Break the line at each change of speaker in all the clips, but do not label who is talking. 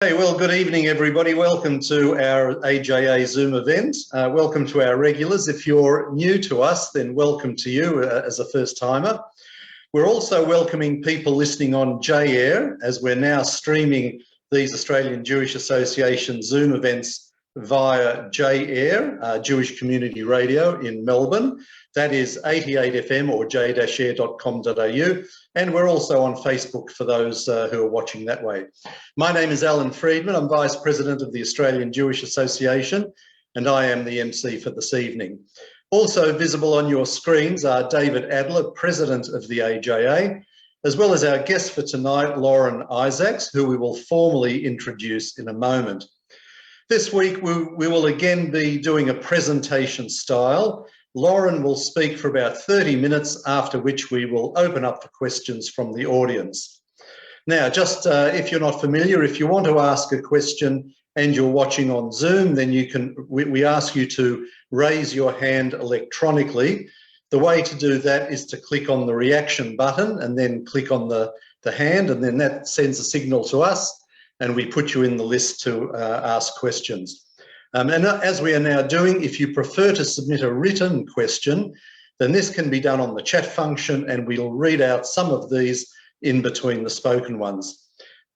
Hey, well, good evening, everybody. Welcome to our AJA Zoom event. Welcome to our regulars. If you're new to us, then welcome to you as a first-timer. We're also welcoming people listening on J-Air, as we're now streaming these Australian Jewish Association Zoom events via J-Air, Jewish Community Radio in Melbourne. That is 88 FM or j-air.com.au. And we're also on Facebook for those who are watching that way. My name is Alan Friedman. I'm Vice President of the Australian Jewish Association, and I am the MC for this evening. Also visible on your screens are David Adler, President of the AJA, as well as our guest for tonight, Lauren Isaacs, who we will formally introduce in a moment. This week, we will again be doing a presentation style. Lauren will speak for about 30 minutes, after which we will open up for questions from the audience. Now, just if you're not familiar, if you want to ask a question and you're watching on Zoom, then we ask you to raise your hand electronically. The way to do that is to click on the reaction button and then click on the hand, and then that sends a signal to us and we put you in the list to ask questions. And as we are now doing, if you prefer to submit a written question, then this can be done on the chat function, and we'll read out some of these in between the spoken ones.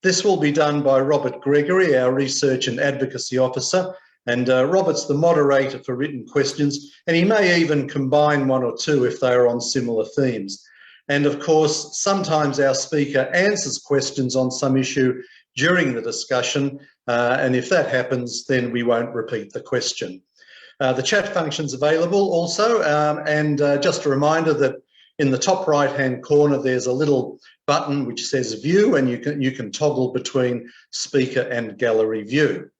This will be done by Robert Gregory, our Research and Advocacy Officer, and Robert's the moderator for written questions, and he may even combine one or two if they are on similar themes. And of course, sometimes our speaker answers questions on some issue during the discussion, and if that happens, then we won't repeat the question. The chat function's available also, and just a reminder that in the top right-hand corner, there's a little button which says View, and you can toggle between speaker and gallery view.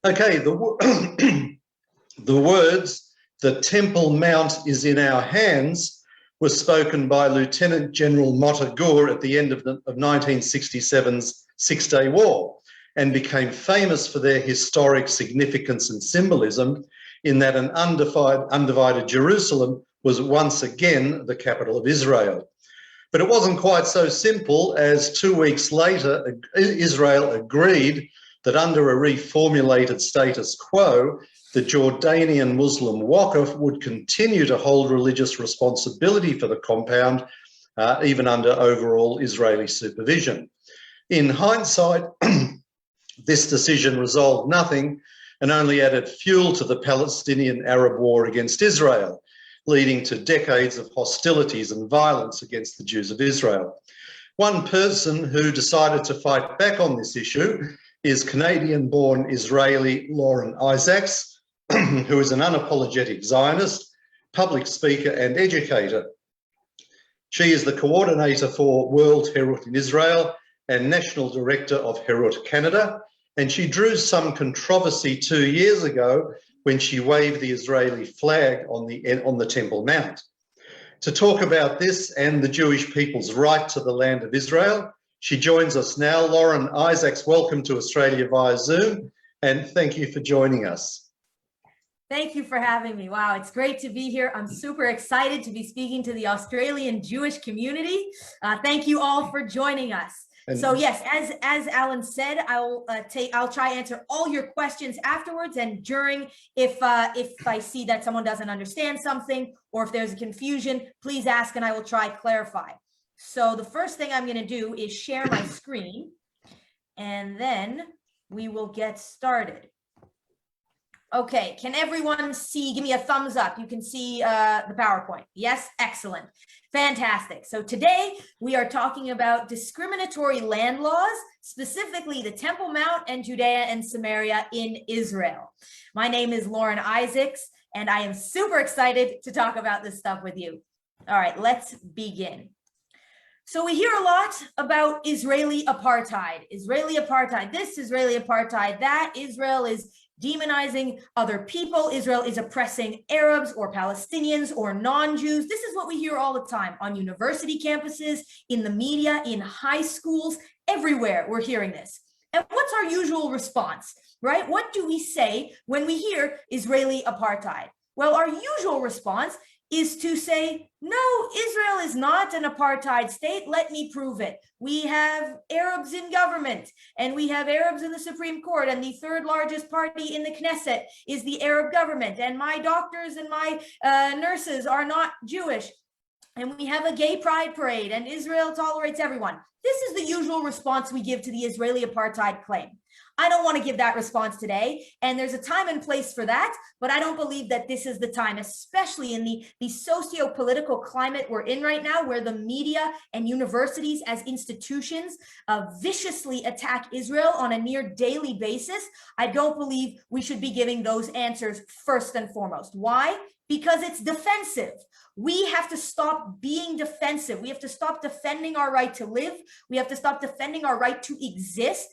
Okay, the words, "The Temple Mount is in our hands," was spoken by Lieutenant General Motta Gur at the end of 1967's Six-Day War, and became famous for their historic significance and symbolism in that an undivided Jerusalem was once again the capital of Israel. But it wasn't quite so simple, as 2 weeks later, Israel agreed that under a reformulated status quo, the Jordanian Muslim Waqf would continue to hold religious responsibility for the compound, even under overall Israeli supervision. In hindsight, this decision resolved nothing and only added fuel to the Palestinian-Arab war against Israel, leading to decades of hostilities and violence against the Jews of Israel. One person who decided to fight back on this issue is Canadian-born Israeli Lauren Isaacs, who is an unapologetic Zionist, public speaker and educator. She is the coordinator for World Herut in Israel and national director of Herut Canada, and she drew some controversy 2 years ago when she waved the Israeli flag on the Temple Mount. To talk about this and the Jewish people's right to the land of Israel, she joins us now. Lauren Isaacs, welcome to Australia via Zoom, and thank you for joining us.
Thank you for having me. Wow, it's great to be here. I'm super excited to be speaking to the Australian Jewish community. Thank you all for joining us. So yes, as Alan said, I'll try to answer all your questions afterwards and during. If I see that someone doesn't understand something or if there's a confusion, please ask and I will try to clarify. So the first thing I'm going to do is share my screen, and then we will get started. Okay, can everyone see? Give me a thumbs up. You can see the PowerPoint. Yes, excellent. Fantastic. So today we are talking about discriminatory land laws, specifically the Temple Mount and Judea and Samaria in Israel. My name is Lauren Isaacs, and I am super excited to talk about this stuff with you. All right, let's begin. So we hear a lot about Israeli apartheid, this Israeli apartheid, that. Israel is demonizing other people. Israel is oppressing Arabs or Palestinians or non-Jews. This is what we hear all the time on university campuses, in the media, in high schools, everywhere we're hearing this. And what's our usual response, right? What do we say when we hear Israeli apartheid? Well, our usual response is to say, no, Israel is not an apartheid state. Let me prove it. We have Arabs in government, and we have Arabs in the Supreme Court, and the third largest party in the Knesset is the Arab government, and my doctors and my nurses are not Jewish. And we have a gay pride parade, and Israel tolerates everyone. This is the usual response we give to the Israeli apartheid claim. I don't want to give that response today, and there's a time and place for that, but I don't believe that this is the time, especially in the socio-political climate we're in right now, where the media and universities as institutions viciously attack Israel on a near daily basis. I don't believe we should be giving those answers first and foremost. Why? Because it's defensive. We have to stop being defensive. We have to stop defending our right to live. We have to stop defending our right to exist.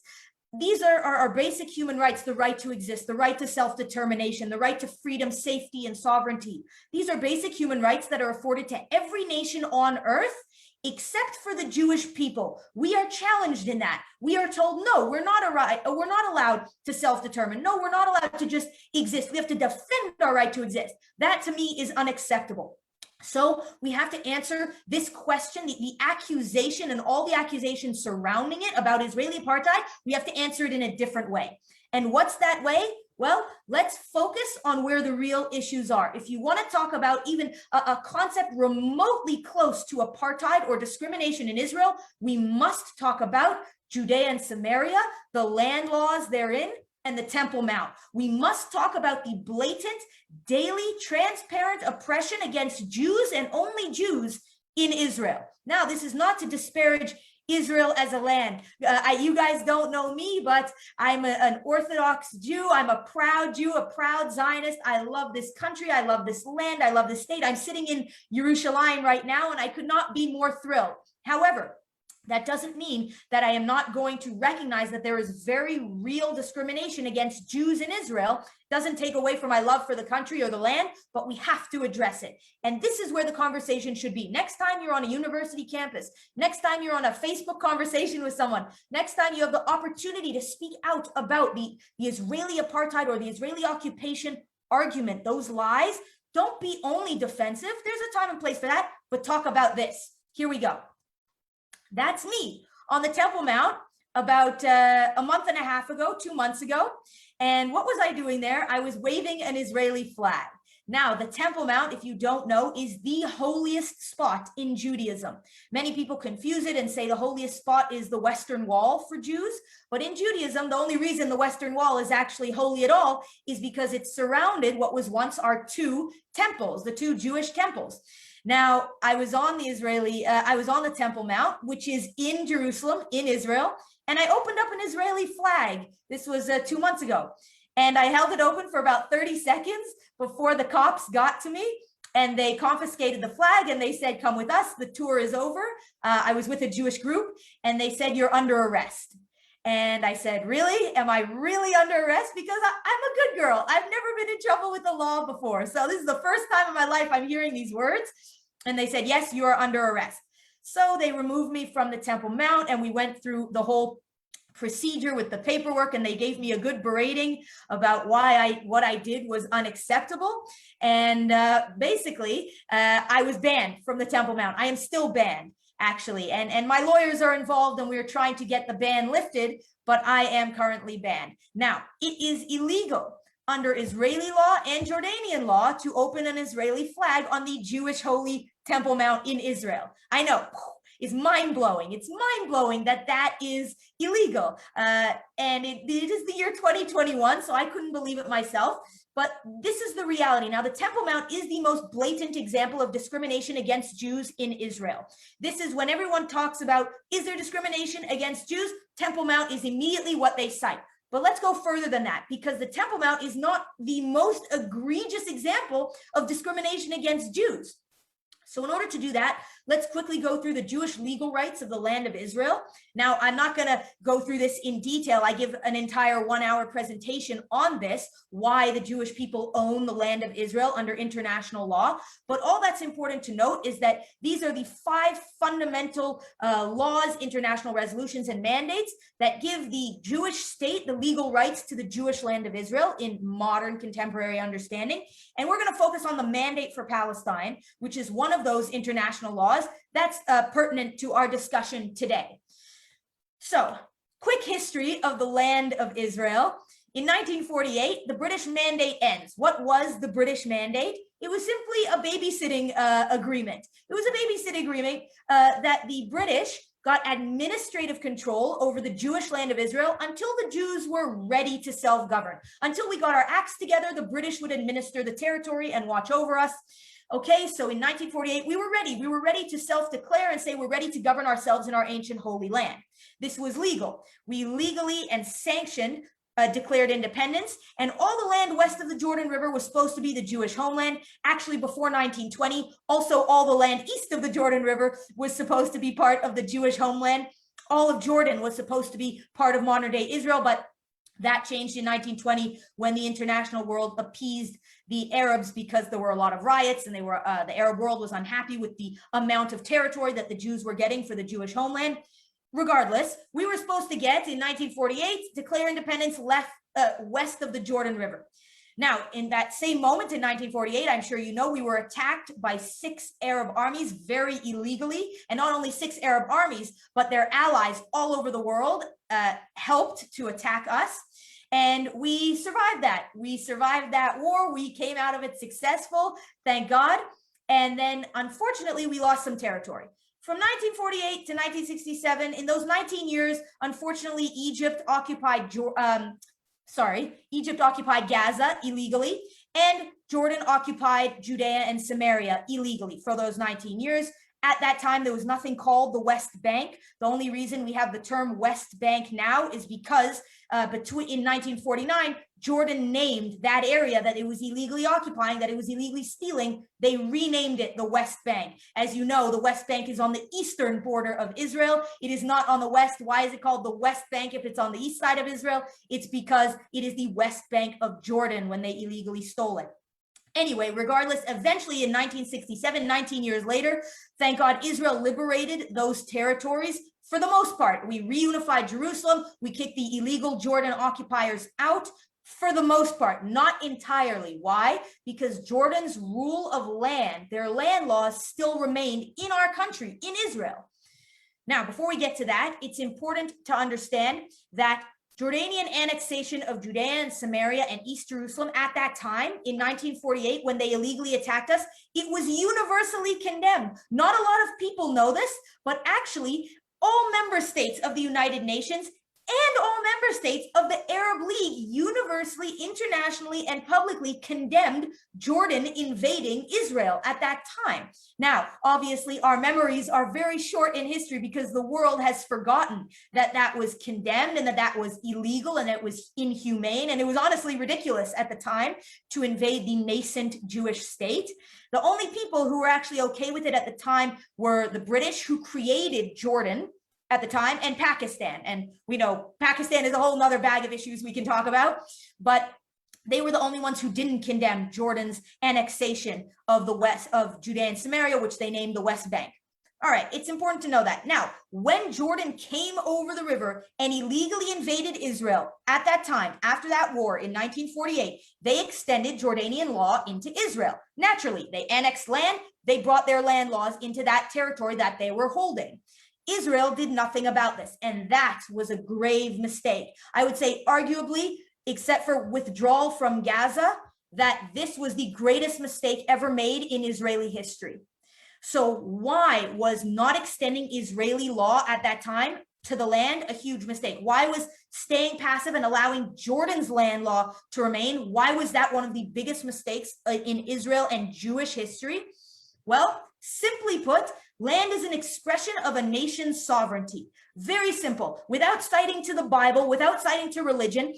These are our basic human rights: the right to exist, the right to self-determination, the right to freedom, safety, and sovereignty. These are basic human rights that are afforded to every nation on earth, except for the Jewish people. We are challenged in that. We are told, no, we're not allowed to self-determine. No, we're not allowed to just exist. We have to defend our right to exist. That, to me, is unacceptable. So we have to answer this question, the accusation and all the accusations surrounding it about Israeli apartheid. We have to answer it in a different way. And what's that way? Well, let's focus on where the real issues are. If you want to talk about even a concept remotely close to apartheid or discrimination in Israel, we must talk about Judea and Samaria, the land laws therein, and the Temple Mount. We must talk about the blatant, daily, transparent oppression against Jews and only Jews in Israel. Now, this is not to disparage Israel as a land. You guys don't know me, but I'm an Orthodox Jew. I'm a proud Jew, a proud Zionist. I love this country. I love this land. I love this state. I'm sitting in Jerusalem right now, and I could not be more thrilled. However, that doesn't mean that I am not going to recognize that there is very real discrimination against Jews in Israel. It doesn't take away from my love for the country or the land, but we have to address it. And this is where the conversation should be. Next time you're on a university campus, next time you're on a Facebook conversation with someone, next time you have the opportunity to speak out about the Israeli apartheid or the Israeli occupation argument, those lies, don't be only defensive. There's a time and place for that, but talk about this. Here we go. That's me on the Temple Mount about a month and a half ago, 2 months ago. And what was I doing there? I was waving an Israeli flag. Now, the Temple Mount, if you don't know, is the holiest spot in Judaism. Many people confuse it and say the holiest spot is the Western Wall for Jews. But in Judaism, the only reason the Western Wall is actually holy at all is because it surrounded what was once our two temples, the two Jewish temples. Now, I was on the Temple Mount, which is in Jerusalem, in Israel, and I opened up an Israeli flag. This was 2 months ago, and I held it open for about 30 seconds before the cops got to me, and they confiscated the flag, and they said, come with us, the tour is over. I was with a Jewish group, and they said, you're under arrest. And I said, really? Am I really under arrest? Because I'm a good girl. I've never been in trouble with the law before. So this is the first time in my life I'm hearing these words. And they said, yes, you are under arrest. So they removed me from the Temple Mount, and we went through the whole procedure with the paperwork, and they gave me a good berating about why what I did was unacceptable. And basically, I was banned from the Temple Mount. I am still banned, actually. And my lawyers are involved, and we're trying to get the ban lifted, but I am currently banned. Now, it is illegal under Israeli law and Jordanian law to open an Israeli flag on the Jewish holy Temple Mount in Israel. I know, it's mind-blowing. It's mind-blowing that that is illegal. And it is the year 2021, so I couldn't believe it myself. But this is the reality. Now, the Temple Mount is the most blatant example of discrimination against Jews in Israel. This is when everyone talks about, is there discrimination against Jews? Temple Mount is immediately what they cite. But let's go further than that, because the Temple Mount is not the most egregious example of discrimination against Jews. So in order to do that, let's quickly go through the Jewish legal rights of the land of Israel. Now, I'm not going to go through this in detail. I give an entire 1-hour presentation on this, why the Jewish people own the land of Israel under international law. But all that's important to note is that these are the 5 fundamental laws, international resolutions, and mandates that give the Jewish state the legal rights to the Jewish land of Israel in modern contemporary understanding. And we're going to focus on the mandate for Palestine, which is one of those international laws that's pertinent to our discussion today. So, quick history of the land of Israel. In 1948, the British mandate ends. What was the British mandate? It was simply a babysitting agreement. It was a babysitting agreement that the British got administrative control over the Jewish land of Israel until the Jews were ready to self-govern. Until we got our acts together, the British would administer the territory and watch over us. Okay, so in 1948, we were ready. We were ready to self-declare and say we're ready to govern ourselves in our ancient holy land. This was legal. We legally and sanctioned declared independence, and all the land west of the Jordan River was supposed to be the Jewish homeland. Actually, before 1920, also all the land east of the Jordan River was supposed to be part of the Jewish homeland. All of Jordan was supposed to be part of modern-day Israel, but that changed in 1920 when the international world appeased the Arabs because there were a lot of riots, and they were the Arab world was unhappy with the amount of territory that the Jews were getting for the Jewish homeland. Regardless, we were supposed to get, in 1948, declare independence west of the Jordan River. Now, in that same moment in 1948, I'm sure you know, we were attacked by 6 Arab armies very illegally, and not only 6 Arab armies, but their allies all over the world helped to attack us. And we survived that. We survived that war. We came out of it successful, thank God. And then, unfortunately, we lost some territory. From 1948 to 1967, in those 19 years, unfortunately, Egypt occupied Gaza illegally, and Jordan occupied Judea and Samaria illegally for those 19 years. At that time, there was nothing called the West Bank. The only reason we have the term West Bank now is because in 1949, Jordan named that area that it was illegally occupying, that it was illegally stealing. They renamed it the West Bank. As you know, the West Bank is on the eastern border of Israel. It is not on the west. Why is it called the West Bank if it's on the east side of Israel? It's because it is the West Bank of Jordan when they illegally stole it. Anyway, regardless, eventually in 1967, 19 years later, thank God, Israel liberated those territories. For the most part, we reunified Jerusalem. We kicked the illegal Jordan occupiers out. For the most part, not entirely. Why? Because Jordan's rule of land, their land laws still remained in our country, in Israel. Now, before we get to that, it's important to understand that Jordanian annexation of Judea and Samaria and East Jerusalem at that time in 1948, when they illegally attacked us, it was universally condemned. Not a lot of people know this, but actually all member states of the United Nations and all member states of the Arab League universally, internationally, and publicly condemned Jordan invading Israel at that time. Now, obviously, our memories are very short in history because the world has forgotten that that was condemned and that that was illegal and it was inhumane, and it was honestly ridiculous at the time to invade the nascent Jewish state. The only people who were actually okay with it at the time were the British, who created Jordan at the time, and Pakistan. And we know Pakistan is a whole nother bag of issues we can talk about, but they were the only ones who didn't condemn Jordan's annexation of the west of Judea and Samaria, which they named the West Bank. All right, it's important to know that. Now, when Jordan came over the river and illegally invaded Israel at that time, after that war in 1948, they extended Jordanian law into Israel. Naturally, they annexed land, they brought their land laws into that territory that they were holding. Israel did nothing about this, and that was a grave mistake. I would say arguably, except for withdrawal from Gaza, that this was the greatest mistake ever made in Israeli history. So why was not extending Israeli law at that time to the land a huge mistake? Why was staying passive and allowing Jordan's land law to remain? Why was that one of the biggest mistakes in Israel and Jewish history? Well, simply put, land is an expression of a nation's sovereignty. Very simple. Without citing to the Bible, without citing to religion,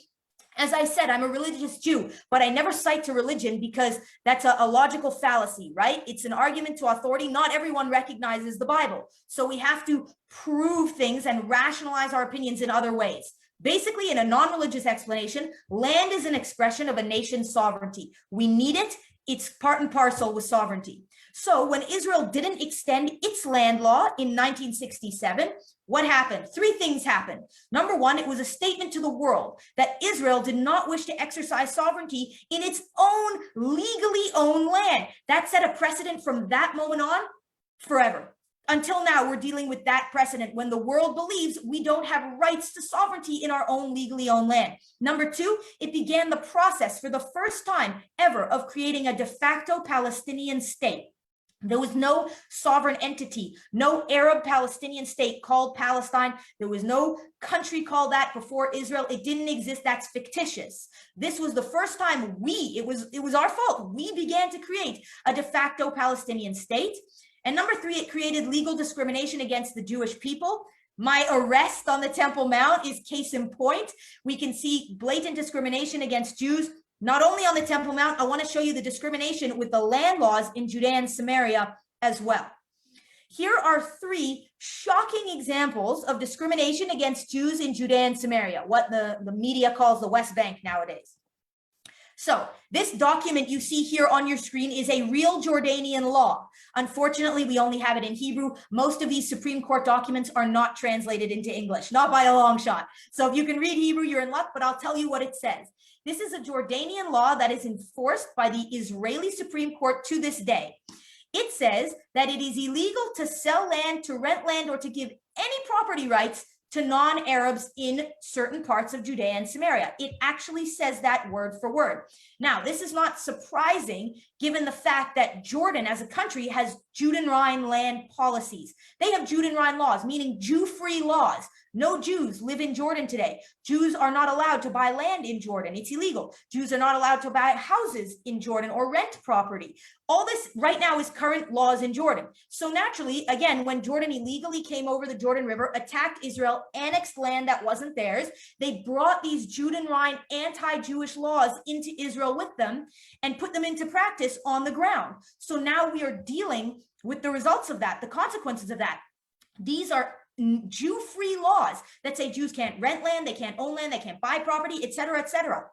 As I said, I'm a religious Jew, but I never cite to religion because that's a logical fallacy, right? It's an argument to authority. Not everyone recognizes the Bible. So we have to prove things and rationalize our opinions in other ways. Basically, in a non-religious explanation, land is an expression of a nation's sovereignty. We need it. It's part and parcel with sovereignty. So when Israel didn't extend its land law in 1967, what happened? Three things happened. Number one, it was a statement to the world that Israel did not wish to exercise sovereignty in its own legally owned land. That set a precedent from that moment on forever. Until now, we're dealing with that precedent when the world believes we don't have rights to sovereignty in our own legally owned land. Number two, it began the process for the first time ever of creating a de facto Palestinian state. There was no sovereign entity, no Arab Palestinian state called Palestine. There was no country called that before Israel. It didn't exist. That's fictitious. This was the first time it was our fault. We began to create a de facto Palestinian state. And number three, it created legal discrimination against the Jewish people. My arrest on the Temple Mount is case in point. We can see blatant discrimination against Jews. Not only on the Temple Mount, I want to show you the discrimination with the land laws in Judea and Samaria as well. Here are three shocking examples of discrimination against Jews in Judea and Samaria, what the media calls the West Bank nowadays. So this document you see here on your screen is a real Jordanian law. Unfortunately, we only have it in Hebrew. Most of these Supreme Court documents are not translated into English, not by a long shot. So if you can read Hebrew, you're in luck, but I'll tell you what it says. This is a Jordanian law that is enforced by the Israeli Supreme Court to this day. It says that it is illegal to sell land, to rent land, or to give any property rights to non-Arabs in certain parts of Judea and Samaria. It actually says that word for word. Now, this is not surprising given the fact that Jordan as a country has Judanian land policies. They have Judanian laws, meaning Jew-free laws. No Jews live in Jordan today. Jews are not allowed to buy land in Jordan. It's illegal. Jews are not allowed to buy houses in Jordan or rent property. All this right now is current laws in Jordan. So naturally, again, when Jordan illegally came over the Jordan River, attacked Israel, annexed land that wasn't theirs, they brought these Judanian anti-Jewish laws into Israel with them and put them into practice on the ground. So now we are dealing with the results of that, the consequences of that. These are Jew-free laws that say Jews can't rent land, they can't own land, they can't buy property, etc., etc.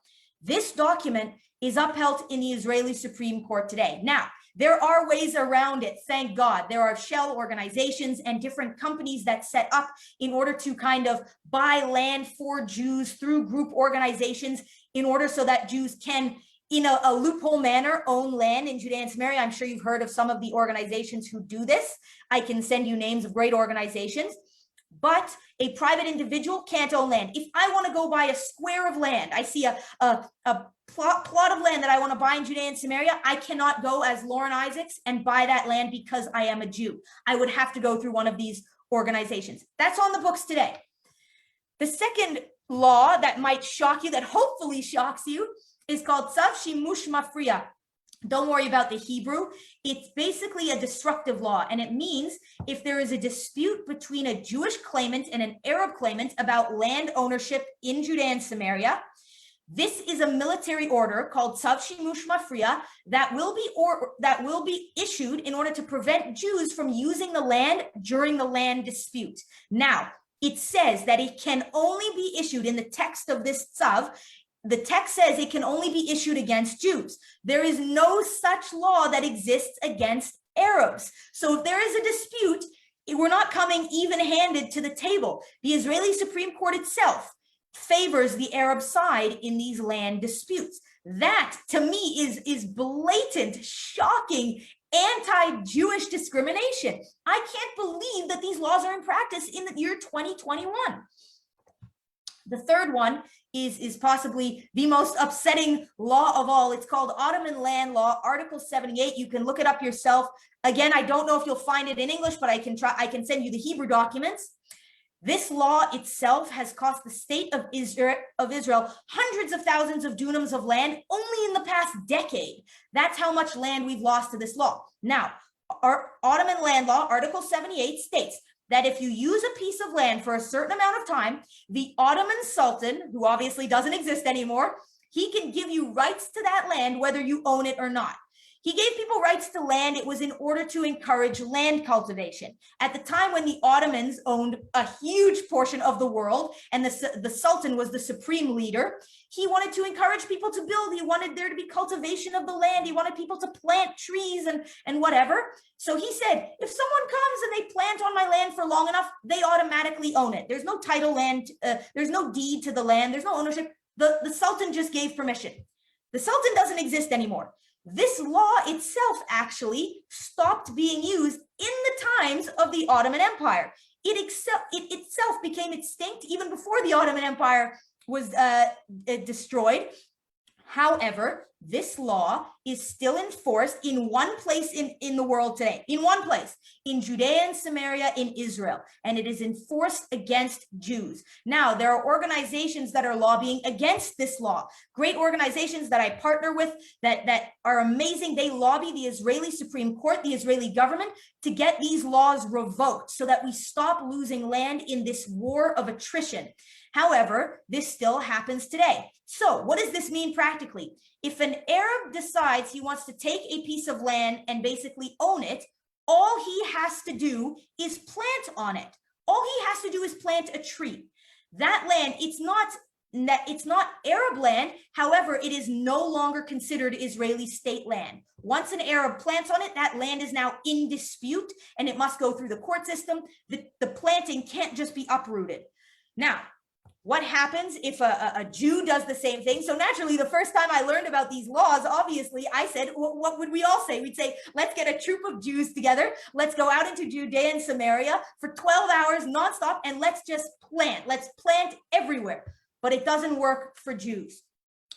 This document is upheld in the Israeli Supreme Court today. Now, there are ways around it, thank God. There are shell organizations and different companies that set up in order to kind of buy land for Jews through group organizations in order so that Jews can, in a loophole manner, own land in Judea and Samaria. I'm sure you've heard of some of the organizations who do this. I can send you names of great organizations. But a private individual can't own land. If I want to go buy a square of land, I see a plot of land that I want to buy in Judea and Samaria, I cannot go as Lauren Isaacs and buy that land because I am a Jew. I would have to go through one of these organizations. That's on the books today. The second law that might shock you, that hopefully shocks you, is called Tzav Shimush Mafriya. Don't worry about the Hebrew. It's basically a destructive law, and it means if there is a dispute between a Jewish claimant and an Arab claimant about land ownership in Judea and Samaria, this is a military order called Tzav Shimush Mafriya that will be issued in order to prevent Jews from using the land during the land dispute. Now, it says that it can only be issued in the text of this tzav. The text says it can only be issued against Jews. There is no such law that exists against Arabs. So if there is a dispute, we're not coming even-handed to the table. The Israeli Supreme Court itself favors the Arab side in these land disputes. That, to me, is blatant, shocking, anti-Jewish discrimination. I can't believe that these laws are in practice in the year 2021. The third one is possibly the most upsetting law of all. It's called Ottoman Land Law, Article 78. You can look it up yourself. Again, I don't know if you'll find it in English, but I can send you the Hebrew documents. This law itself has cost the state of Israel hundreds of thousands of dunams of land only in the past decade. That's how much land we've lost to this law. Now, our Ottoman Land Law, Article 78 states that if you use a piece of land for a certain amount of time, the Ottoman Sultan, who obviously doesn't exist anymore, he can give you rights to that land whether you own it or not. He gave people rights to land. It was in order to encourage land cultivation. At the time when the Ottomans owned a huge portion of the world and the Sultan was the supreme leader, he wanted to encourage people to build. He wanted there to be cultivation of the land. He wanted people to plant trees and whatever. So he said, if someone comes and they plant on my land for long enough, they automatically own it. There's no title land. There's no deed to the land. There's no ownership. The Sultan just gave permission. The Sultan doesn't exist anymore. This law itself actually stopped being used in the times of the Ottoman Empire. It itself became extinct even before the Ottoman Empire was destroyed. However, this law is still enforced in one place in the world today, in one place, in Judea and Samaria in Israel, and it is enforced against Jews. Now, there are organizations that are lobbying against this law, great organizations that I partner with that are amazing. They lobby the Israeli Supreme Court, the Israeli government, to get these laws revoked so that we stop losing land in this war of attrition. However, this still happens today. So what does this mean practically? If an Arab decides he wants to take a piece of land and basically own it, all he has to do is plant on it. All he has to do is plant a tree. That land, it's not Arab land. However, it is no longer considered Israeli state land. Once an Arab plants on it, that land is now in dispute and it must go through the court system. The planting can't just be uprooted. Now, what happens if a Jew does the same thing? So naturally, the first time I learned about these laws, obviously, I said, well, what would we all say? We'd say, let's get a troop of Jews together. Let's go out into Judea and Samaria for 12 hours nonstop, and let's just plant. Let's plant everywhere. But it doesn't work for Jews.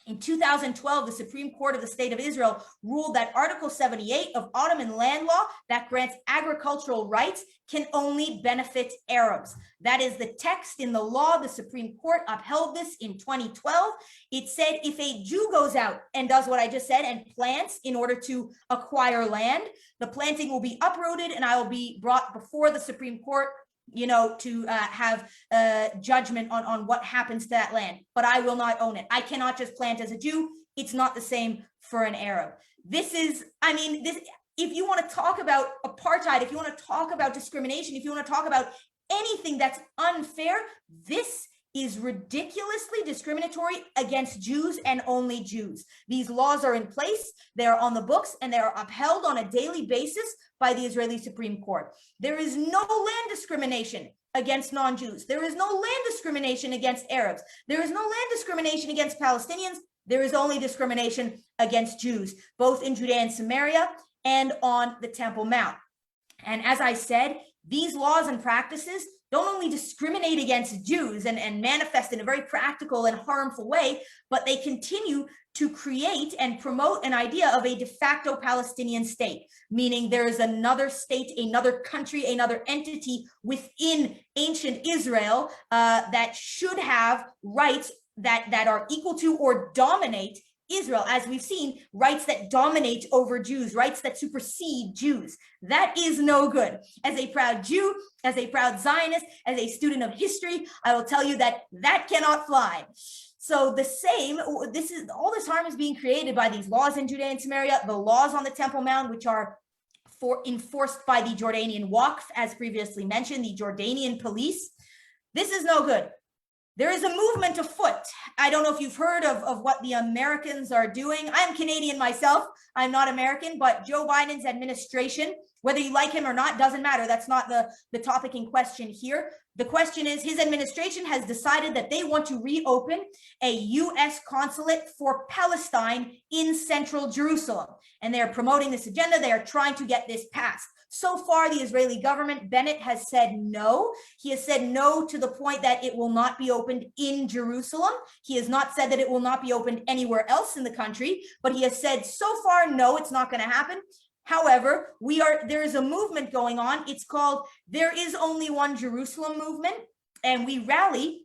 In 2012, the Supreme Court of the State of Israel ruled that Article 78 of Ottoman Land Law that grants agricultural rights can only benefit Arabs. That is the text in the law. The Supreme Court upheld this in 2012. It said if a Jew goes out and does what I just said and plants in order to acquire land, the planting will be uprooted and I will be brought before the Supreme Court, to have judgment on what happens to that land, but I will not own it. I cannot just plant as a Jew. It's not the same for an Arab. This is, if you want to talk about apartheid, if you want to talk about discrimination, if you want to talk about anything that's unfair, this is ridiculously discriminatory against Jews and only Jews. These laws are in place, they are on the books, and they are upheld on a daily basis by the Israeli Supreme Court. There is no land discrimination against non-Jews. There is no land discrimination against Arabs. There is no land discrimination against Palestinians. There is only discrimination against Jews, both in Judea and Samaria and on the Temple Mount. And as I said, these laws and practices don't only discriminate against Jews and manifest in a very practical and harmful way, but they continue to create and promote an idea of a de facto Palestinian state, meaning there is another state, another country, another entity within ancient Israel that should have rights that are equal to or dominate Israel, as we've seen, rights that dominate over Jews, rights that supersede Jews. That is no good. As a proud Jew, as a proud Zionist, as a student of history, I will tell you that that cannot fly. So the same, all this harm is being created by these laws in Judea and Samaria, the laws on the Temple Mount, which are enforced by the Jordanian Waqf, as previously mentioned, the Jordanian police. This is no good. There is a movement afoot. I don't know if you've heard of what the Americans are doing. I'm Canadian myself. I'm not American, but Joe Biden's administration, whether you like him or not, doesn't matter. That's not the topic in question here. The question is, his administration has decided that they want to reopen a U.S. consulate for Palestine in central Jerusalem. And they're promoting this agenda. They are trying to get this passed. So far, the Israeli government, Bennett, has said no. He has said no to the point that it will not be opened in Jerusalem. He has not said that it will not be opened anywhere else in the country, but he has said so far, no, it's not going to happen. However, there is a movement going on. It's called There Is Only One Jerusalem movement. And we've rallied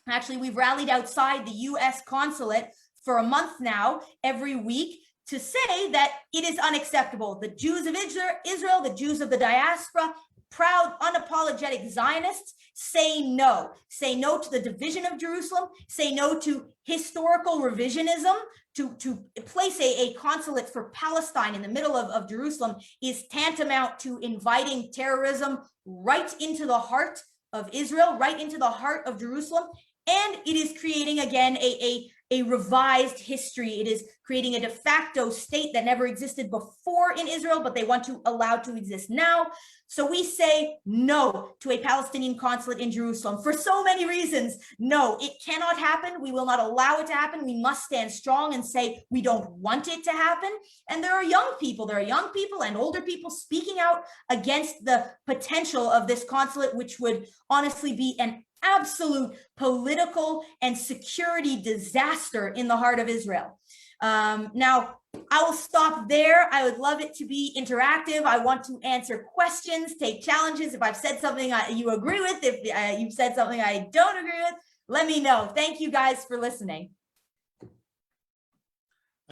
outside the U.S. consulate for a month now, every week, to say that it is unacceptable. The Jews of Israel, the Jews of the diaspora, proud, unapologetic Zionists say no to the division of Jerusalem, say no to historical revisionism. To place a consulate for Palestine in the middle of Jerusalem is tantamount to inviting terrorism right into the heart of Israel, right into the heart of Jerusalem. And it is creating, again, a revised history. It is creating a de facto state that never existed before in Israel, but they want to allow to exist now. So we say no to a Palestinian consulate in Jerusalem for so many reasons. No, it cannot happen. We will not allow it to happen. We must stand strong and say we don't want it to happen. And there are young people and older people speaking out against the potential of this consulate, which would honestly be an absolute political and security disaster in the heart of Israel. Now, I will stop there. I would love it to be interactive. I want to answer questions, take challenges. If I've said something you agree with, if you've said something I don't agree with, let me know. Thank you guys for listening.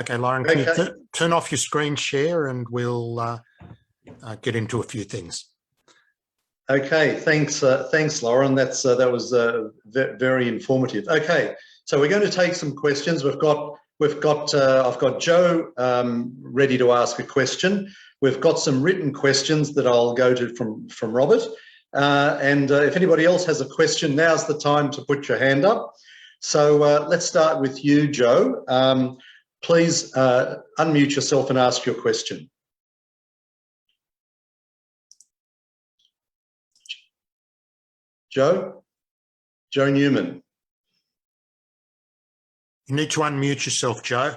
Okay, Lauren, can you turn off your screen share and we'll get into a few things.
Okay, thanks, Lauren. That was very informative. Okay, so we're going to take some questions. I've got Joe ready to ask a question. We've got some written questions that I'll go to from Robert. And if anybody else has a question, now's the time to put your hand up. So let's start with you, Joe. Please unmute yourself and ask your question. Joe Newman.
You need to unmute yourself, Joe.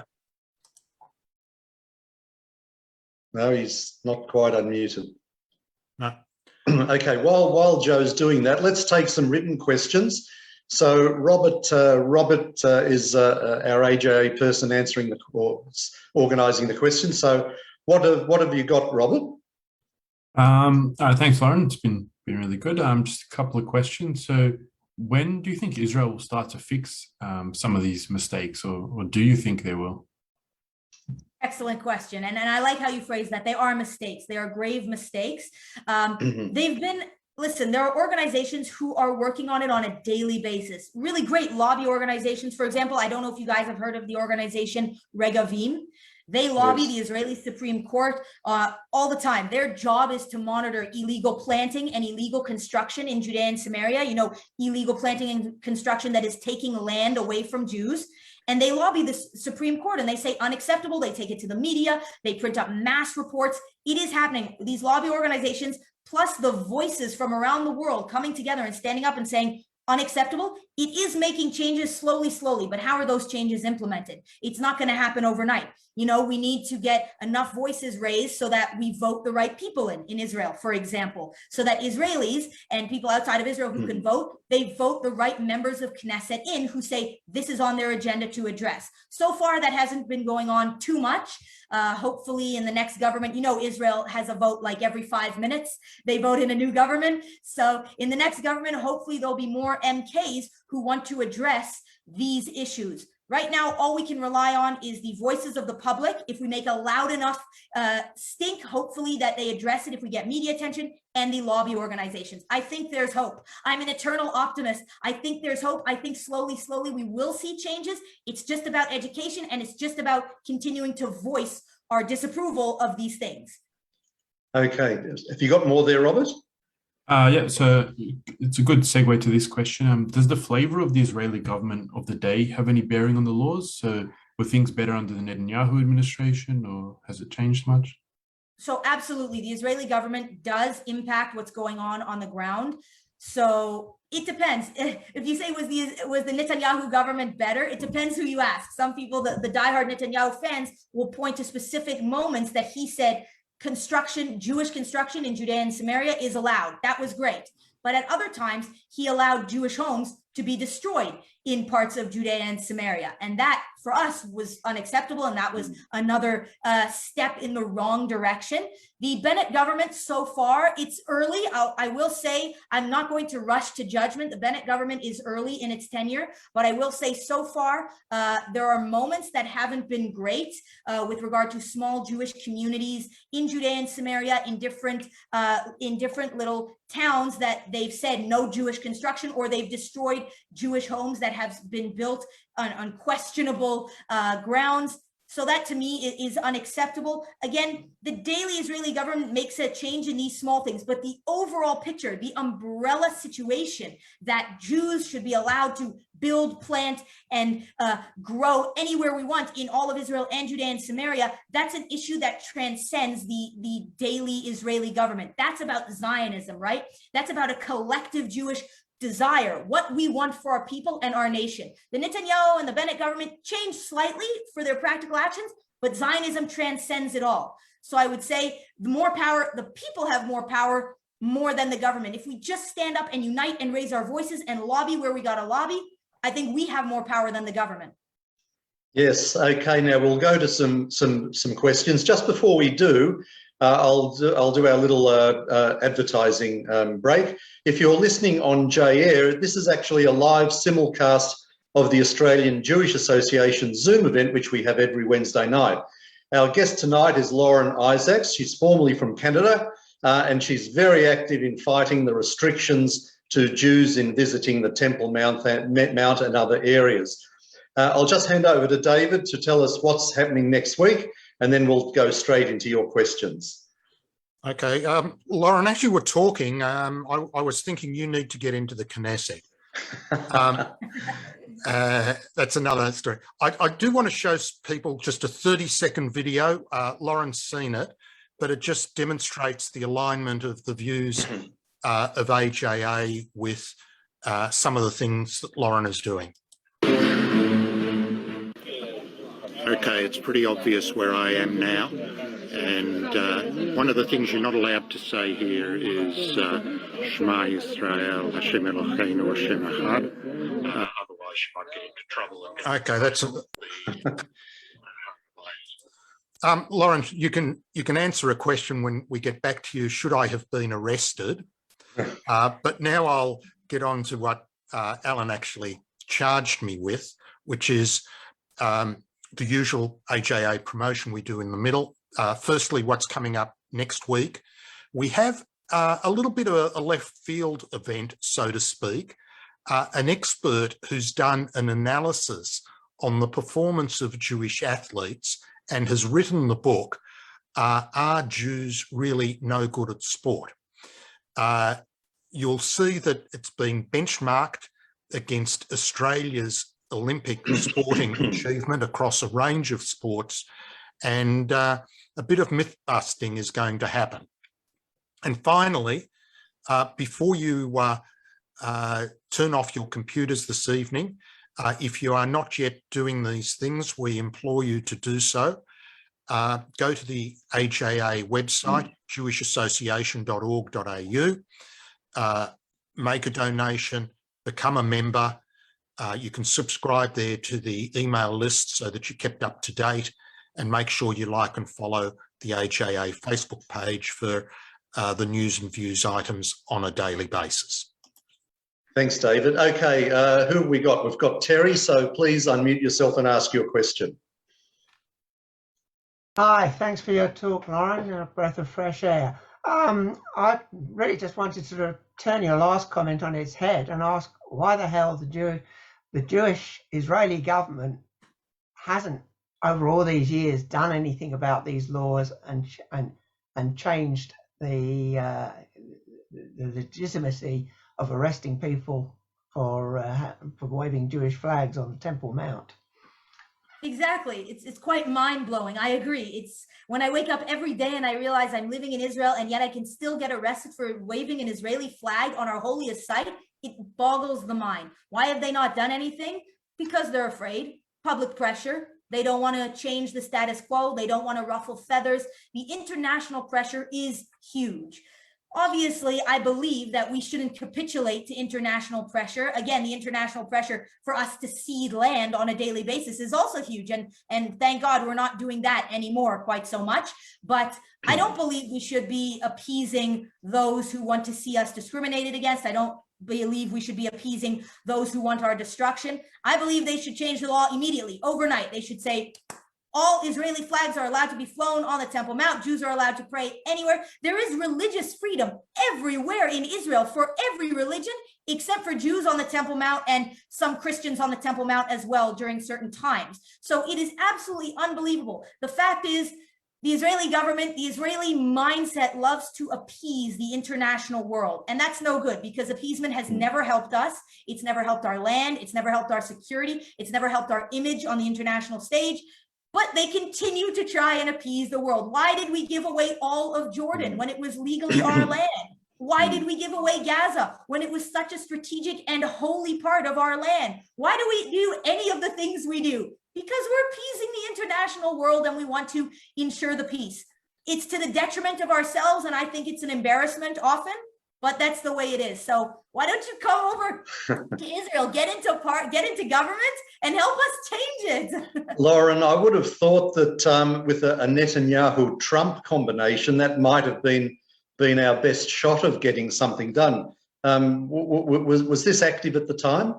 No, he's not quite unmuted.
No.
Okay, while Joe's doing that, let's take some written questions. So Robert is our AJA person answering organising the questions. So what have you got, Robert?
Thanks, Lauren. It's been really good. Just a couple of questions. So when do you think Israel will start to fix some of these mistakes, or do you think they will?
Excellent question. And I like how you phrase that. They are mistakes. They are grave mistakes. They've been, listen, there are organizations who are working on it on a daily basis. Really great lobby organizations. For example, I don't know if you guys have heard of the organization Regavim. They lobby the Israeli Supreme Court all the time. Their job is to monitor illegal planting and illegal construction in Judea and Samaria, you know, illegal planting and construction that is taking land away from Jews. And they lobby the Supreme Court and they say unacceptable. They take it to the media. They print up mass reports. It is happening. These lobby organizations, plus the voices from around the world coming together and standing up and saying, unacceptable. It is making changes slowly, but how are those changes implemented? It's not going to happen overnight. You know, we need to get enough voices raised so that we vote the right people in Israel, for example, so that Israelis and people outside of Israel who can vote, they vote the right members of Knesset in who say this is on their agenda to address. So far, that hasn't been going on too much. Hopefully in the next government, you know, Israel has a vote like every 5 minutes. They vote in a new government. So in the next government, hopefully there'll be more MKs who want to address these issues. Right now, all we can rely on is the voices of the public. If we make a loud enough stink, hopefully that they address it if we get media attention, and the lobby organizations. I think there's hope. I'm an eternal optimist. I think there's hope. I think slowly we will see changes. It's just about education, and it's just about continuing to voice our disapproval of these things.
Okay. Have you got more there, Robert?
Yeah, so it's a good segue to this question. Does the flavor of the Israeli government of the day have any bearing on the laws? So were things better under the Netanyahu administration, or has it changed much?
So absolutely, the Israeli government does impact what's going on the ground. So it depends. If you say was the Netanyahu government better, it depends who you ask. Some people, the diehard Netanyahu fans, will point to specific moments that he said Jewish construction in Judea and Samaria is allowed. That was great. But at other times, he allowed Jewish homes to be destroyed in parts of Judea and Samaria. And that for us was unacceptable. And that was another step in the wrong direction. The Bennett government so far, it's early. I will say, I'm not going to rush to judgment. The Bennett government is early in its tenure, but I will say so far, there are moments that haven't been great with regard to small Jewish communities in Judea and Samaria, in different little towns that they've said no Jewish construction, or they've destroyed Jewish homes that have been built on questionable grounds. So that to me is unacceptable. Again, the daily Israeli government makes a change in these small things, but the overall picture, the umbrella situation that Jews should be allowed to build, plant, and grow anywhere we want in all of Israel and Judea and Samaria, that's an issue that transcends the daily Israeli government. That's about Zionism, right? That's about a collective Jewish desire, what we want for our people and our nation. The Netanyahu and the Bennett government changed slightly for their practical actions, but Zionism transcends it all. So I would say the more power, the people have more power more than the government. If we just stand up and unite and raise our voices and lobby where we got to lobby, I think we have more power than the government.
Yes, okay, now we'll go to some questions. Just before we do, I'll do our little advertising break. If you're listening on J-Air, this is actually a live simulcast of the Australian Jewish Association Zoom event, which we have every Wednesday night. Our guest tonight is Lauren Isaacs. She's formerly from Canada, and she's very active in fighting the restrictions to Jews in visiting the Temple Mount and other areas. I'll just hand over to David to tell us what's happening next week, and then we'll go straight into your questions.
Okay, Lauren, as you were talking, I was thinking you need to get into the Knesset. That's another story. I do want to show people just a 30-second video. Lauren's seen it, but it just demonstrates the alignment of the views of AJA with some of the things that Lauren is doing. Okay, it's pretty obvious where I am now, and one of the things you're not allowed to say here is Shema Yisrael, Hashem Eloheinu, Hashem Echad. Otherwise, you might get into trouble. Okay, that's. Lauren, you can answer a question when we get back to you. Should I have been arrested? But now I'll get on to what Alan actually charged me with, which is the usual AJA promotion we do in the middle. Firstly, what's coming up next week. We have a little bit of a left field event, so to speak. An expert who's done an analysis on the performance of Jewish athletes and has written the book, Are Jews Really No Good at Sport? You'll see that it's been benchmarked against Australia's Olympic sporting achievement across a range of sports, and a bit of myth busting is going to happen. And finally, before you turn off your computers this evening, if you are not yet doing these things, we implore you to do so. Go to the AJA website, jewishassociation.org.au, make a donation, become a member. You can subscribe there to the email list so that you're kept up to date, and make sure you like and follow the AJA Facebook page for the news and views items on a daily basis.
Thanks, David. Okay, who have we got? We've got Terry, so please unmute yourself and ask your question.
Hi, thanks for your talk, Lauren, a breath of fresh air. I really just wanted to turn your last comment on its head and ask why the hell the Jewish Israeli government hasn't, over all these years, done anything about these laws and changed the legitimacy of arresting people for waving Jewish flags on the Temple Mount.
Exactly. It's quite mind-blowing. I agree. It's when I wake up every day and I realize I'm living in Israel and yet I can still get arrested for waving an Israeli flag on our holiest site, it boggles the mind. Why have they not done anything? Because they're afraid. Public pressure. They don't want to change the status quo. They don't want to ruffle feathers. The international pressure is huge. Obviously, I believe that we shouldn't capitulate to international pressure. Again, the international pressure for us to cede land on a daily basis is also huge. And thank God we're not doing that anymore quite so much. But I don't believe we should be appeasing those who want to see us discriminated against. I don't believe we should be appeasing those who want our destruction. I believe they should change the law immediately, overnight. They should say, all Israeli flags are allowed to be flown on the Temple Mount. Jews are allowed to pray anywhere. There is religious freedom everywhere in Israel for every religion, except for Jews on the Temple Mount and some Christians on the Temple Mount as well during certain times. So it is absolutely unbelievable. The fact is, the Israeli government, the Israeli mindset loves to appease the international world. And that's no good, because appeasement has never helped us. It's never helped our land. It's never helped our security. It's never helped our image on the international stage. But they continue to try and appease the world. Why did we give away all of Jordan when it was legally our land? Why did we give away Gaza when it was such a strategic and holy part of our land? Why do we do any of the things we do? Because we're appeasing the international world and we want to ensure the peace. It's to the detriment of ourselves, and I think it's an embarrassment often, but that's the way it is. So why don't you come over to Israel, get into government and help us change it?
Lauren, I would have thought that with a Netanyahu-Trump combination, that might have been our best shot of getting something done. Was this active at the time?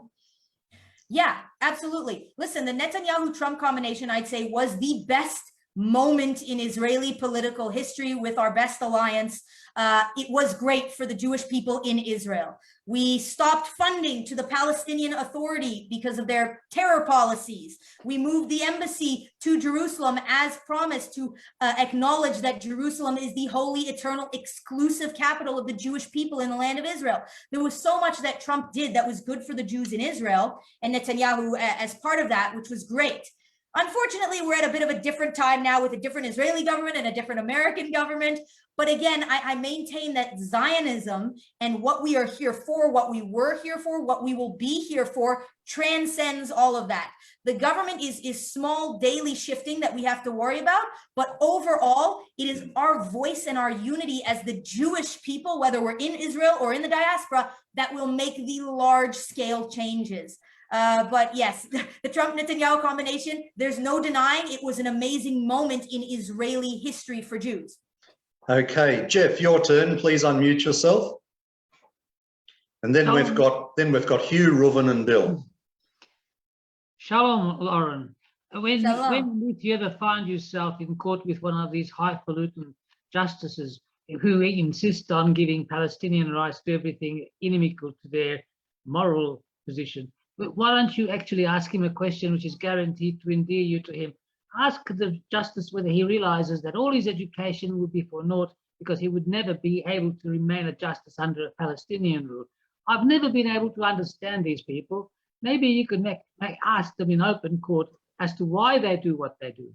Yeah, absolutely. Listen, the Netanyahu-Trump combination, I'd say, was the best moment in Israeli political history with our best alliance. It was great for the Jewish people in Israel. We stopped funding to the Palestinian Authority because of their terror policies. We moved the embassy to Jerusalem as promised to acknowledge that Jerusalem is the holy, eternal, exclusive capital of the Jewish people in the land of Israel. There was so much that Trump did that was good for the Jews in Israel, and Netanyahu as part of that, which was great. Unfortunately, we're at a bit of a different time now with a different Israeli government and a different American government. But again, I maintain that Zionism and what we are here for, what we were here for, what we will be here for, transcends all of that. The government is small daily shifting that we have to worry about. But overall, it is our voice and our unity as the Jewish people, whether we're in Israel or in the diaspora, that will make the large scale changes. But yes, the Trump-Netanyahu combination, there's no denying it was an amazing moment in Israeli history for Jews.
Okay, Jeff, your turn. Please unmute yourself. And then we've got Hugh, Reuven, and Bill.
Shalom, Lauren.
Shalom.
When do you ever find yourself in court with one of these highfalutin justices who insist on giving Palestinian rights to everything inimical to their moral position? But why don't you actually ask him a question which is guaranteed to endear you to him? Ask the justice whether he realizes that all his education would be for naught because he would never be able to remain a justice under a Palestinian rule. I've never been able to understand these people. Maybe you could ask them in open court as to why they do what they do.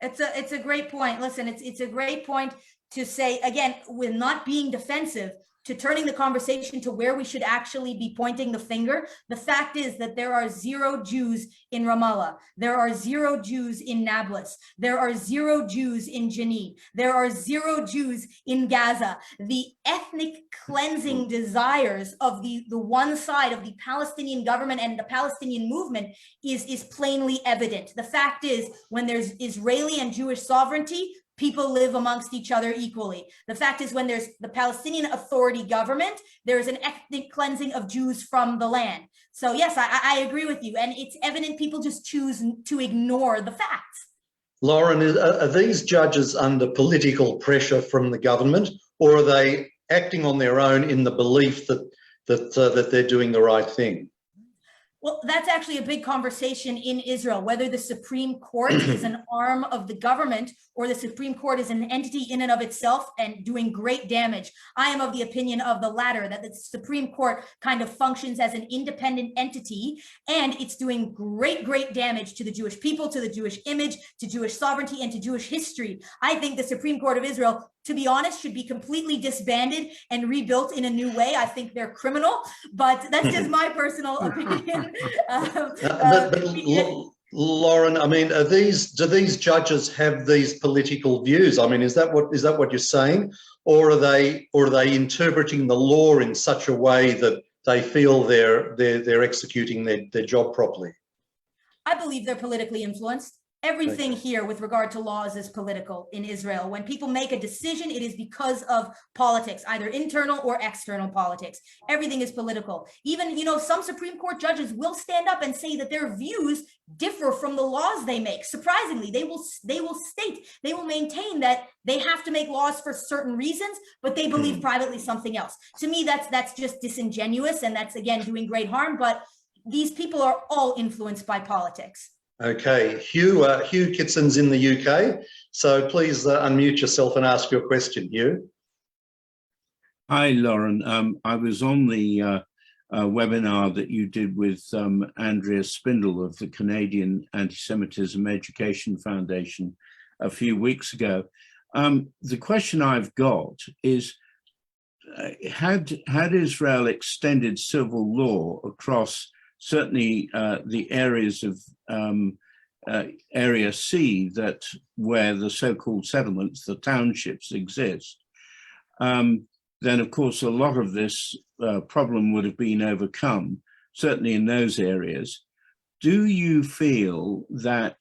It's a great point. Listen, it's a great point to say, again, with not being defensive, to turning the conversation to where we should actually be pointing the finger. The fact is that there are 0 Jews in Ramallah. There are 0 Jews in Nablus. There are 0 Jews in Jenin. There are 0 Jews in Gaza. The ethnic cleansing desires of the one side of the Palestinian government and the Palestinian movement is plainly evident. The fact is, when there's Israeli and Jewish sovereignty, people live amongst each other equally. The fact is, when there's the Palestinian Authority government, there is an ethnic cleansing of Jews from the land. So yes, I agree with you. And it's evident people just choose to ignore the facts.
Lauren, are these judges under political pressure from the government, or are they acting on their own in the belief that they're doing the right thing?
Well, that's actually a big conversation in Israel, whether the Supreme Court is an arm of the government or the Supreme Court is an entity in and of itself and doing great damage. I am of the opinion of the latter, that the Supreme Court kind of functions as an independent entity, and it's doing great damage to the Jewish people, to the Jewish image, to Jewish sovereignty, and to Jewish history. I think the Supreme Court of Israel, to be honest, should be completely disbanded and rebuilt in a new way. I think they're criminal, but that's just my personal opinion.
Lauren, I mean, do these judges have these political views? I mean, is that what you're saying, or are they interpreting the law in such a way that they feel they're executing their job properly?
I believe they're politically influenced. Everything here with regard to laws is political in Israel. When people make a decision, it is because of politics, either internal or external politics. Everything is political. Even, some Supreme Court judges will stand up and say that their views differ from the laws they make. Surprisingly, they will maintain that they have to make laws for certain reasons, but they believe privately something else. To me, that's just disingenuous, and that's, again, doing great harm. But these people are all influenced by politics.
Okay, Hugh Kitson's in the UK, so please unmute yourself and ask your question, Hugh.
Hi, Lauren. I was on the webinar that you did with Andrea Spindle of the Canadian Anti-Semitism Education Foundation a few weeks ago. The question I've got is, had Israel extended civil law across certainly the areas of Area C where the so-called settlements, the townships, exist, then of course a lot of this problem would have been overcome, certainly in those areas. Do you feel that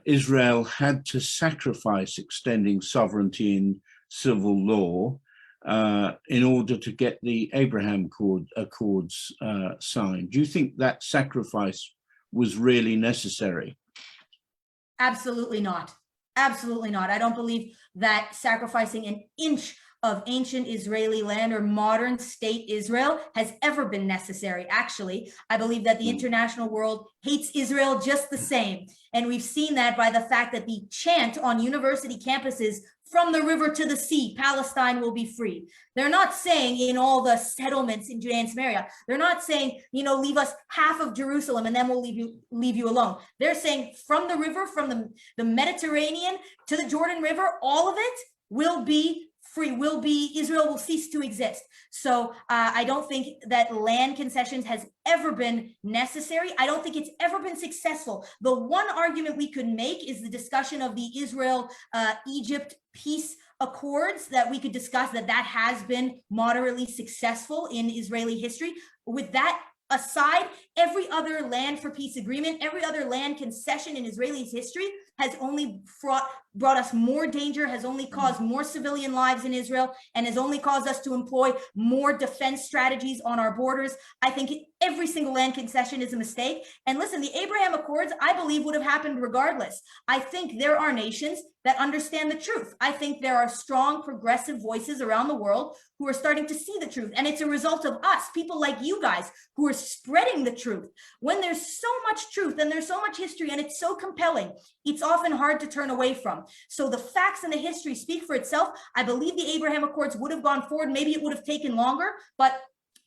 Israel had to sacrifice extending sovereignty in civil law in order to get the Abraham Accords signed? Do you think that sacrifice was really necessary?
Absolutely not. Absolutely not. I don't believe that sacrificing an inch of ancient Israeli land or modern state Israel has ever been necessary. Actually, I believe that the international world hates Israel just the same. And we've seen that by the fact that the chant on university campuses, "From the river to the sea, Palestine will be free." They're not saying in all the settlements in Judea and Samaria, they're not saying, leave us half of Jerusalem and then we'll leave you alone. They're saying from the river, from the Mediterranean to the Jordan River, all of it will be free, Israel will cease to exist. So I don't think that land concessions has ever been necessary. I don't think it's ever been successful. The one argument we could make is the discussion of the Israel-Egypt peace accords, that we could discuss that has been moderately successful in Israeli history. With that aside, every other land for peace agreement, every other land concession in Israeli's history has only brought us more danger, has only caused more civilian lives in Israel, and has only caused us to employ more defense strategies on our borders. I think every single land concession is a mistake. And listen, the Abraham Accords, I believe, would have happened regardless. I think there are nations that understand the truth. I think there are strong progressive voices around the world who are starting to see the truth. And it's a result of us, people like you guys, who are spreading the truth. When there's so much truth and there's so much history and it's so compelling, it's often hard to turn away from. So the facts and the history speak for itself. I believe the Abraham Accords would have gone forward. Maybe it would have taken longer, but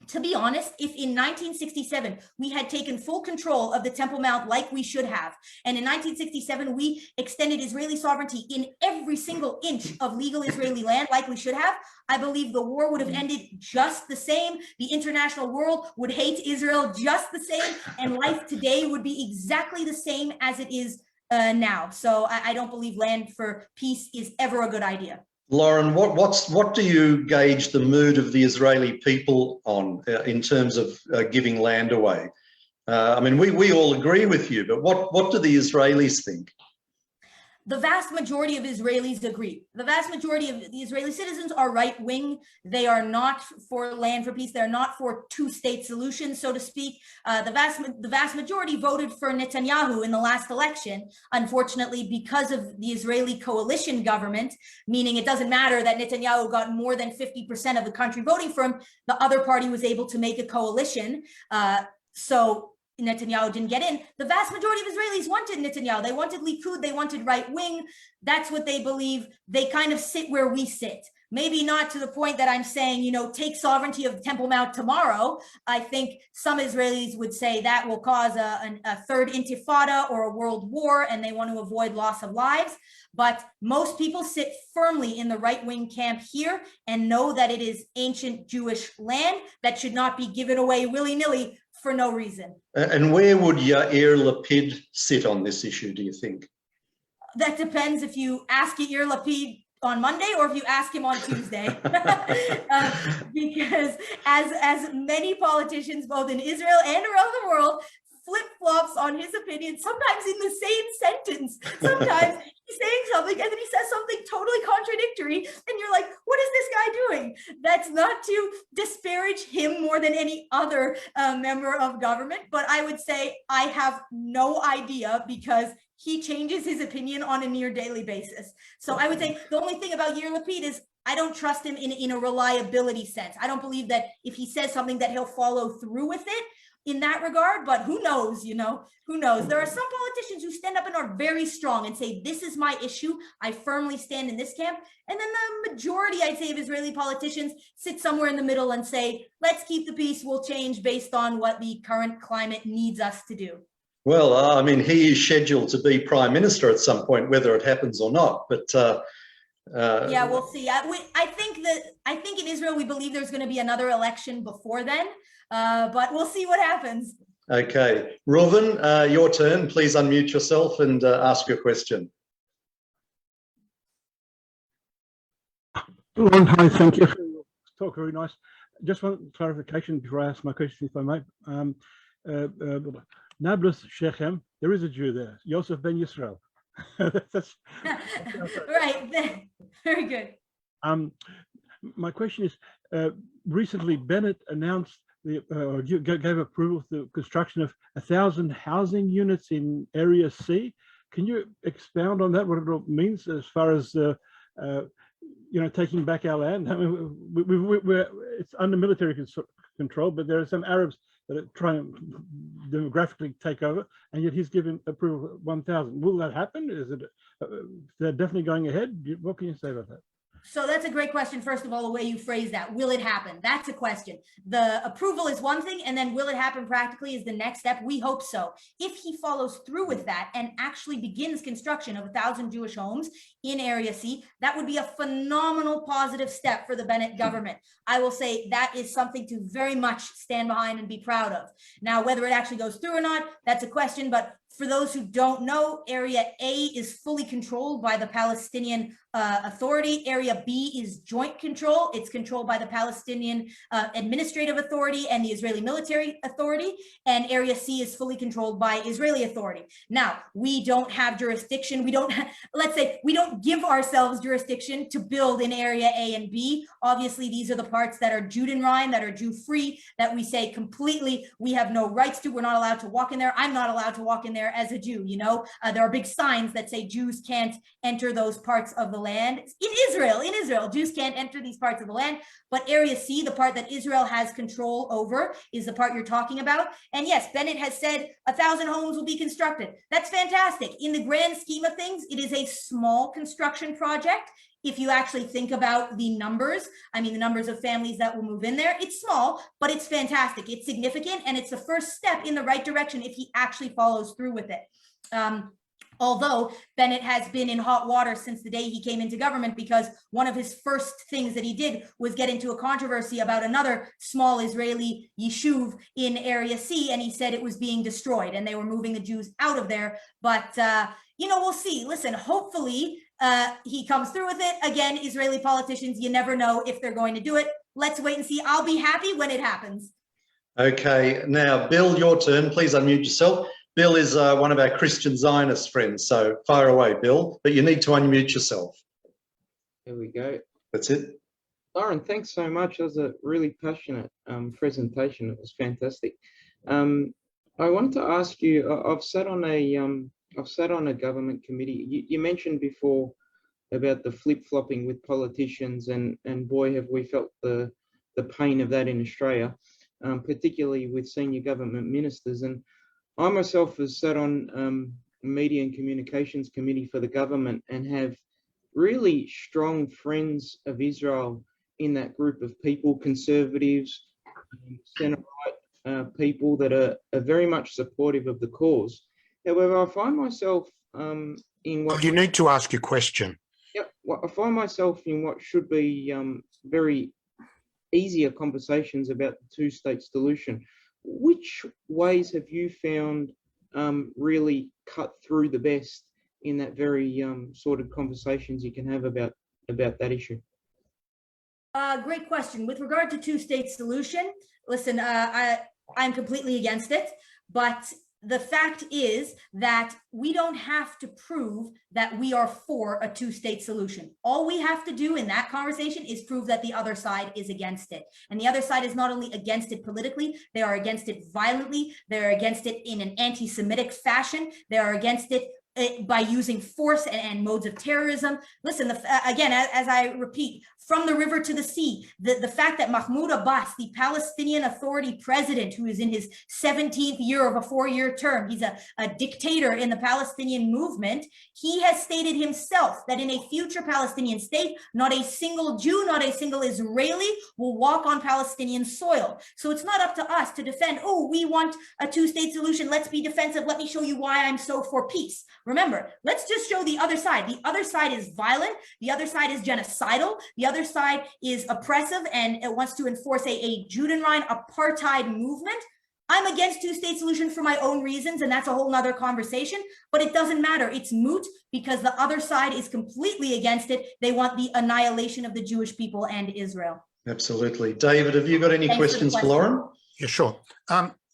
to be honest, if in 1967 we had taken full control of the Temple Mount like we should have, and in 1967 we extended Israeli sovereignty in every single inch of legal Israeli land like we should have, I believe the war would have ended just the same. The international world would hate Israel just the same, and life today would be exactly the same as it is now. So I don't believe land for peace is ever a good idea.
Lauren, what do you gauge the mood of the Israeli people on in terms of giving land away? I mean, we all agree with you, but what do the Israelis think?
The vast majority of Israelis agree. The vast majority of the Israeli citizens are right-wing. They are not for land for peace. They're not for two-state solutions, so to speak. The vast majority voted for Netanyahu in the last election, unfortunately, because of the Israeli coalition government, meaning it doesn't matter that Netanyahu got more than 50% of the country voting for him. The other party was able to make a coalition. So Netanyahu didn't get in. The vast majority of Israelis wanted Netanyahu. They wanted Likud. They wanted right wing. That's what they believe. They kind of sit where we sit. Maybe not to the point that I'm saying, take sovereignty of the Temple Mount tomorrow. I think some Israelis would say that will cause a third intifada or a world war, and they want to avoid loss of lives. But most people sit firmly in the right-wing camp here and know that it is ancient Jewish land that should not be given away willy-nilly for no reason.
And where would Yair Lapid sit on this issue, do you think?
That depends. If you ask Yair Lapid on Monday or if you ask him on Tuesday. Because as many politicians, both in Israel and around the world, flip-flops on his opinion, sometimes in the same sentence. Sometimes he's saying something and then he says something totally contradictory, and you're like, what is this guy doing? That's not to disparage him more than any other member of government, but I would say I have no idea, because he changes his opinion on a near daily basis. So I would say the only thing about Yair Lapid is I don't trust him in a reliability sense. I don't believe that if he says something that he'll follow through with it in that regard, but who knows, who knows? There are some politicians who stand up and are very strong and say, this is my issue, I firmly stand in this camp. And then the majority, I'd say, of Israeli politicians sit somewhere in the middle and say, let's keep the peace, we'll change based on what the current climate needs us to do.
Well, I mean, he is scheduled to be prime minister at some point, whether it happens or not, but
yeah, we'll see. I think in Israel, we believe there's going to be another election before then. But we'll see what happens.
Okay, Reuven, your turn. Please unmute yourself and ask your question.
Long time, thank you for your talk. Very nice. Just one clarification before I ask my question, if I may. Nablus Shechem, there is a Jew there, Yosef ben Yisrael.
Right. Very good.
My question is, recently Bennett announced gave approval to the construction of 1,000 housing units in Area C. Can you expound on that, what it all means as far as taking back our land? I mean, it's under military control, but there are some Arabs that are trying to demographically take over, and yet he's given approval of 1,000. Will that happen? Is it they're definitely going ahead? What can you say about that?
So that's a great question. First of all, the way you phrase that, will it happen? That's a question. The approval is one thing, and then will it happen practically is the next step. We hope so. If he follows through with that and actually begins construction of 1,000 Jewish homes in Area C, that would be a phenomenal positive step for the Bennett government. I will say that is something to very much stand behind and be proud of. Now, whether it actually goes through or not, that's a question, but for those who don't know, Area A is fully controlled by the Palestinian Authority. Area B is joint control. It's controlled by the Palestinian Administrative Authority and the Israeli Military Authority. And Area C is fully controlled by Israeli Authority. Now, we don't have jurisdiction. We don't, let's say, we don't give ourselves jurisdiction to build in Area A and B. Obviously, these are the parts that are Judenrein, that are Jew-free, that we say completely we have no rights to. We're not allowed to walk in there. I'm not allowed to walk in there as a Jew, there are big signs that say Jews can't enter those parts of the land. In Israel, Jews can't enter these parts of the land, but Area C, the part that Israel has control over, is the part you're talking about. And yes, Bennett has said 1,000 homes will be constructed. That's fantastic. In the grand scheme of things, it is a small construction project. If you actually think about the numbers, I mean, the numbers of families that will move in there, it's small, but it's fantastic. It's significant, and it's the first step in the right direction if he actually follows through with it. Although Bennett has been in hot water since the day he came into government, because one of his first things that he did was get into a controversy about another small Israeli yishuv in Area C, and he said it was being destroyed and they were moving the Jews out of there. But, we'll see. Listen, hopefully he comes through with it. Again, Israeli politicians, you never know if they're going to do it. Let's wait and see. I'll be happy when it happens.
Okay, now, Bill, your turn. Please unmute yourself. Bill is one of our Christian Zionist friends, so fire away, Bill, but you need to unmute yourself.
There we go.
That's it.
Lauren, thanks so much. That was a really passionate presentation. It was fantastic. I wanted to ask you, I've sat on a government committee. You mentioned before about the flip-flopping with politicians, and boy, have we felt the pain of that in Australia, particularly with senior government ministers. And I myself have sat on Media and Communications Committee for the government and have really strong friends of Israel in that group of people, conservatives, centre-right people that are very much supportive of the cause. However, I find myself in what...
You need to ask your question.
Yep. Well, I find myself in what should be very easier conversations about the two-state solution. Which ways have you found really cut through the best in that very sort of conversations you can have about about that issue?
Great question. With regard to two-state solution, listen, I'm completely against it, but the fact is that we don't have to prove that we are for a two-state solution. All we have to do in that conversation is prove that the other side is against it. And the other side is not only against it politically, they are against it violently, they're against it in an anti-Semitic fashion, they are against it by using force and modes of terrorism. Listen, again, as I repeat, from the river to the sea, the fact that Mahmoud Abbas, the Palestinian Authority president, who is in his 17th year of a 4-year term, he's a dictator in the Palestinian movement, he has stated himself that in a future Palestinian state, not a single Jew, not a single Israeli will walk on Palestinian soil. So it's not up to us to defend, oh, we want a two-state solution, let's be defensive, let me show you why I'm so for peace. Remember, let's just show the other side. The other side is violent, the other side is genocidal, the other side is oppressive and it wants to enforce a Judanian apartheid movement. I'm against two-state solution for my own reasons, and that's a whole nother conversation, but it doesn't matter. It's moot because the other side is completely against it. They want the annihilation of the Jewish people and Israel.
Absolutely. David, have you got any questions for Lauren?
Yeah, sure.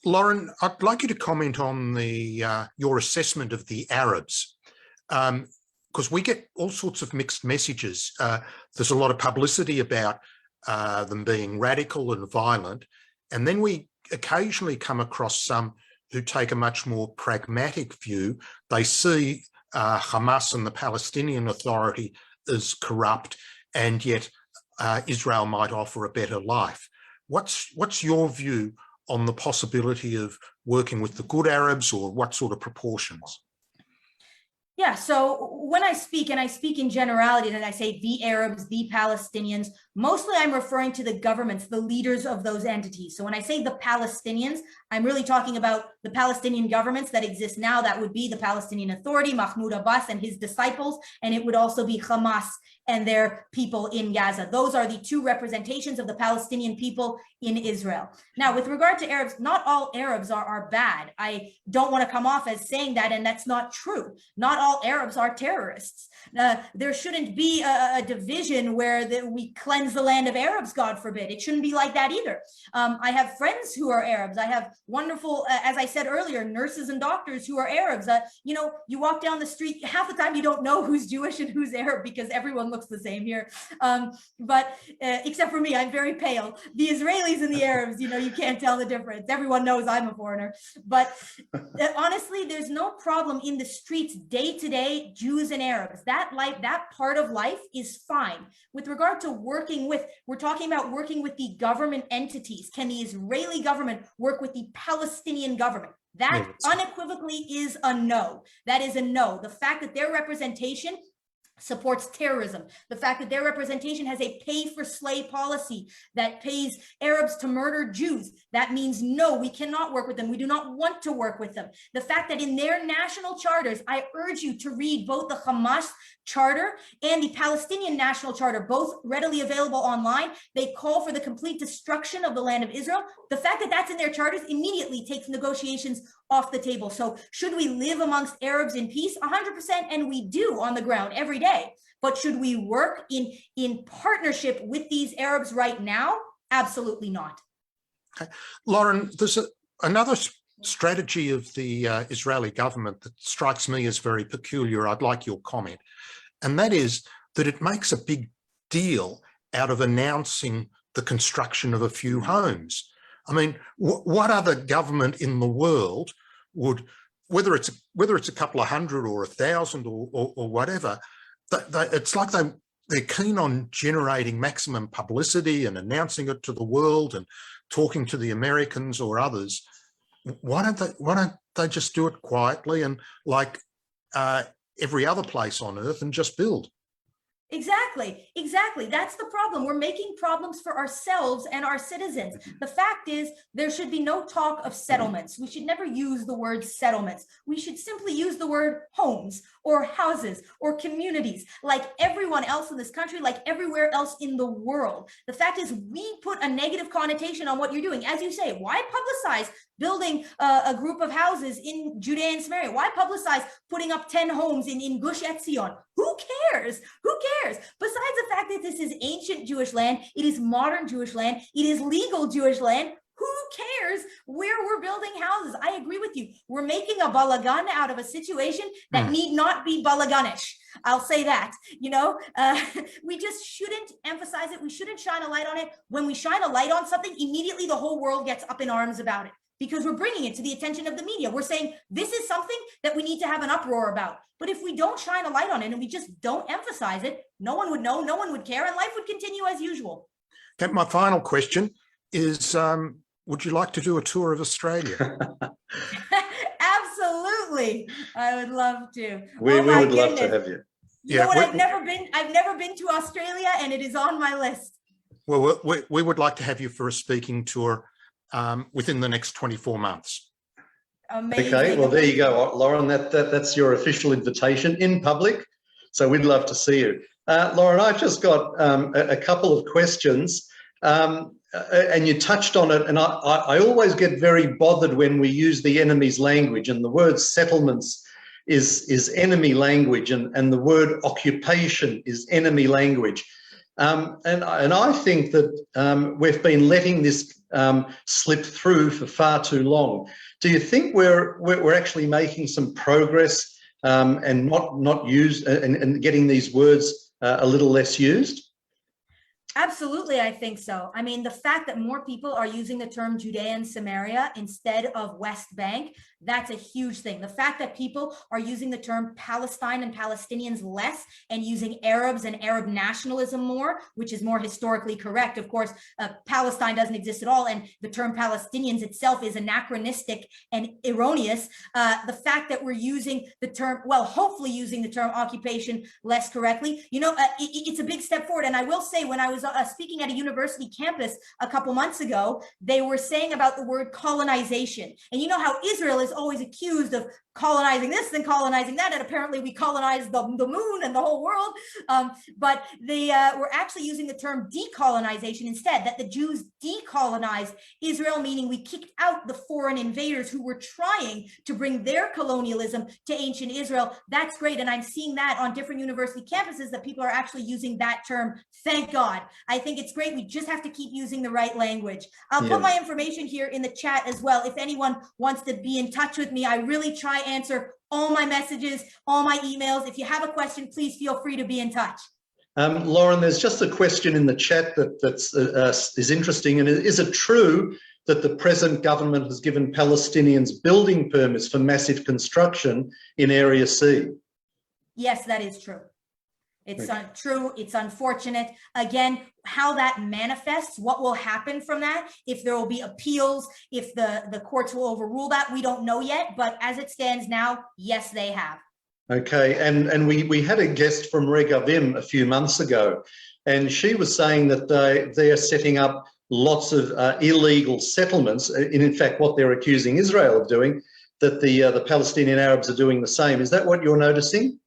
Lauren, I'd like you to comment on the your assessment of the Arabs, because we get all sorts of mixed messages. There's a lot of publicity about them being radical and violent, and then we occasionally come across some who take a much more pragmatic view. They see Hamas and the Palestinian Authority as corrupt, and yet Israel might offer a better life. What's your view on the possibility of working with the good Arabs, or what sort of proportions?
Yeah, so when I speak, and I speak in generality, and I say the Arabs, the Palestinians, mostly I'm referring to the governments, the leaders of those entities. So when I say the Palestinians, I'm really talking about the Palestinian governments that exist now. That would be the Palestinian Authority, Mahmoud Abbas and his disciples, and it would also be Hamas and their people in Gaza. Those are the two representations of the Palestinian people in Israel. Now, with regard to Arabs, not all Arabs are bad. I don't want to come off as saying that, and that's not true. Not all Arabs are terrorists. There shouldn't be a division where we cleanse the land of Arabs, God forbid. It shouldn't be like that either. I have friends who are Arabs. I have wonderful, as I said earlier, nurses and doctors who are Arabs. You know, you walk down the street, half the time you don't know who's Jewish and who's Arab because everyone looks the same here. But except for me, I'm very pale. The Israelis and the Arabs, you know, you can't tell the difference. Everyone knows I'm a foreigner. But honestly, there's no problem in the streets day to day, Jews and Arabs. That life, that part of life is fine. With regard to working with, we're talking about working with the government entities. Can the Israeli government work with the Palestinian government? That unequivocally is a no. That is a no. The fact that their representation supports terrorism, the fact that their representation has a pay-for-slay policy that pays Arabs to murder Jews, that means no, we cannot work with them. We do not want to work with them. The fact that in their national charters, I urge you to read both the Hamas charter and the Palestinian national charter, both readily available online. They call for the complete destruction of the land of Israel. The fact that that's in their charters immediately takes negotiations off the table. So should we live amongst Arabs in peace? 100%, and we do on the ground every day. But should we work in partnership with these Arabs right now? Absolutely not.
Okay. Lauren, there's another strategy of the Israeli government that strikes me as very peculiar. I'd like your comment. And that is that it makes a big deal out of announcing the construction of a few homes. I mean, what other government in the world would, whether it's a couple of hundred or 1,000 or whatever, it's like they're keen on generating maximum publicity and announcing it to the world and talking to the Americans or others. Why don't they just do it quietly and like every other place on earth and just build?
Exactly. That's the problem. We're making problems for ourselves and our citizens. The fact is, there should be no talk of settlements. We should never use the word settlements. We should simply use the word homes or houses or communities, like everyone else in this country, like everywhere else in the world. The fact is, we put a negative connotation on what you're doing. As you say, why publicize building a group of houses in Judea and Samaria? Why publicize putting up 10 homes in Gush Etzion? Who cares? Who cares? Besides the fact that this is ancient Jewish land, it is modern Jewish land, it is legal Jewish land. Who cares where we're building houses? I agree with you. We're making a balagan out of a situation that need not be balaganish. I'll say that, you know, we just shouldn't emphasize it. We shouldn't shine a light on it. When we shine a light on something, immediately the whole world gets up in arms about it because we're bringing it to the attention of the media. We're saying this is something that we need to have an uproar about. But if we don't shine a light on it and we just don't emphasize it, no one would know, no one would care, and life would continue as usual.
Okay, my final question is, would you like to do a tour of Australia?
Absolutely. I would love to.
We would love to have you.
You know what, I've never been to Australia, and it is on my list.
Well, we would like to have you for a speaking tour within the next 24 months.
Amazing.
Okay, well, there you go, Lauren. That's your official invitation in public. So we'd love to see you. Lauren, I've just got a couple of questions. And you touched on it, and I always get very bothered when we use the enemy's language, and the word settlements is enemy language, and the word occupation is enemy language. And I think that we've been letting this slip through for far too long. Do you think we're actually making some progress and not use and getting these words a little less used?
Absolutely, I think so. I mean, the fact that more people are using the term Judea and Samaria instead of West Bank, that's a huge thing. The fact that people are using the term Palestine and Palestinians less and using Arabs and Arab nationalism more, which is more historically correct. Of course, Palestine doesn't exist at all, and the term Palestinians itself is anachronistic and erroneous. The fact that we're using the term, well, hopefully using the term occupation less correctly, you know, it's a big step forward. And I will say, when I was speaking at a university campus a couple months ago, they were saying about the word colonization. And you know how Israel is always accused of colonizing this and colonizing that, and apparently we colonized the moon and the whole world. But they were actually using the term decolonization instead, that the Jews decolonized Israel, meaning we kicked out the foreign invaders who were trying to bring their colonialism to ancient Israel. That's great. And I'm seeing that on different university campuses, that people are actually using that term. Thank God. I think it's great. We just have to keep using the right language. I'll put my information here in the chat as well. If anyone wants to be in touch with me, I really try answer all my messages, all my emails. If you have a question, please feel free to be in touch.
Lauren, there's just a question in the chat that is interesting. And is it true that the present government has given Palestinians building permits for massive construction in Area C?
Yes, that is true. It's true. It's unfortunate. Again, how that manifests, what will happen from that, if there will be appeals, if the courts will overrule that, we don't know yet. But as it stands now, yes, they have.
Okay, and we had a guest from Regavim a few months ago, and she was saying that they are setting up lots of illegal settlements. In fact, what they're accusing Israel of doing, that the Palestinian Arabs are doing the same. Is that what you're noticing?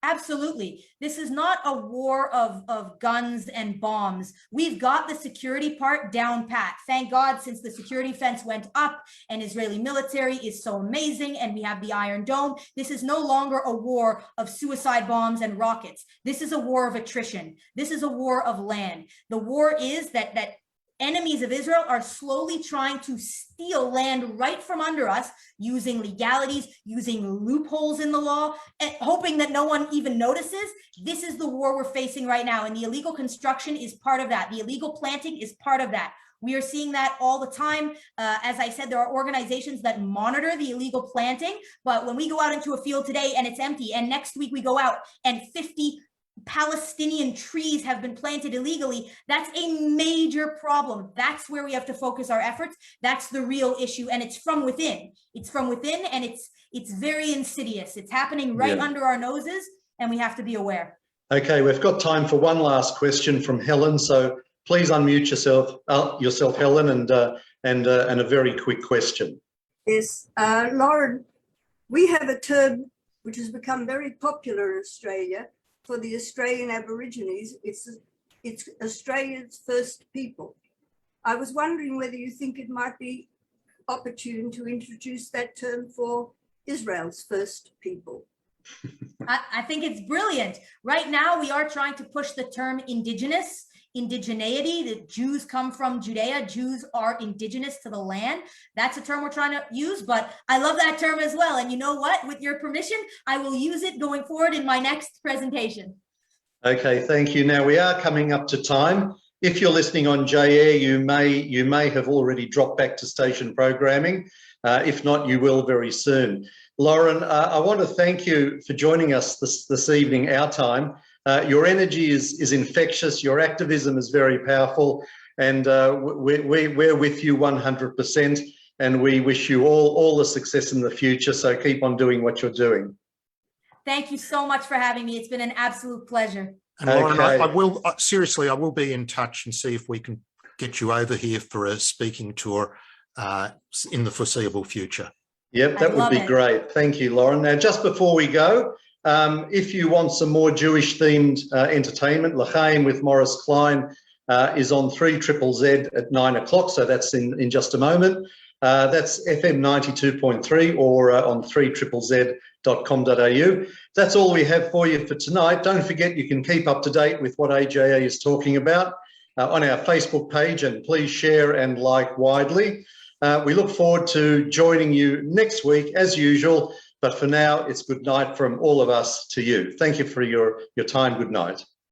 Absolutely. This is not a war of guns and bombs. We've got the security part down pat. Thank God, since the security fence went up and Israeli military is so amazing and we have the Iron Dome, this is no longer a war of suicide bombs and rockets. This is a war of attrition. This is a war of land. The war is that enemies of Israel are slowly trying to steal land right from under us, using legalities, using loopholes in the law, and hoping that no one even notices. This is the war we're facing right now, and the illegal construction is part of that. The illegal planting is part of that. We are seeing that all the time. As I said, there are organizations that monitor the illegal planting, but when we go out into a field today and it's empty, and next week we go out and 50 Palestinian trees have been planted illegally, that's a major problem. That's where we have to focus our efforts. That's the real issue, and it's from within. It's from within, and it's very insidious. It's happening right under our noses, and we have to be aware.
Okay, we've got time for one last question from Helen, so please unmute yourself, Helen, and a very quick question.
Yes, Lauren, we have a term which has become very popular in Australia for the Australian Aborigines. It's Australia's first people. I was wondering whether you think it might be opportune to introduce that term for Israel's first people.
I think it's brilliant. Right now, we are trying to push the term indigenous, indigeneity, that Jews come from Judea. Jews are indigenous to the land. That's a term we're trying to use, but I love that term as well. And you know what? With your permission, I will use it going forward in my next presentation.
Okay, thank you. Now we are coming up to time. If you're listening on J-Air, you may have already dropped back to station programming. If not, you will very soon. Lauren, I want to thank you for joining us this evening, our time. Your energy is infectious, your activism is very powerful, and we're with you 100%, and we wish you all the success in the future, so keep on doing what you're doing.
Thank you so much for having me. It's been an absolute pleasure.
And Lauren, I will seriously, I will be in touch and see if we can get you over here for a speaking tour in the foreseeable future.
Yep, that would be great. Thank you, Lauren. Now, just before we go, if you want some more Jewish-themed entertainment, L'chaim with Morris Klein is on 3ZZZ at 9 o'clock, so that's in just a moment. That's FM 92.3 or on 3ZZZ.com.au. That's all we have for you for tonight. Don't forget, you can keep up to date with what AJA is talking about on our Facebook page, and please share and like widely. We look forward to joining you next week as usual, but for now, it's good night from all of us to you. Thank you for your time. Good night.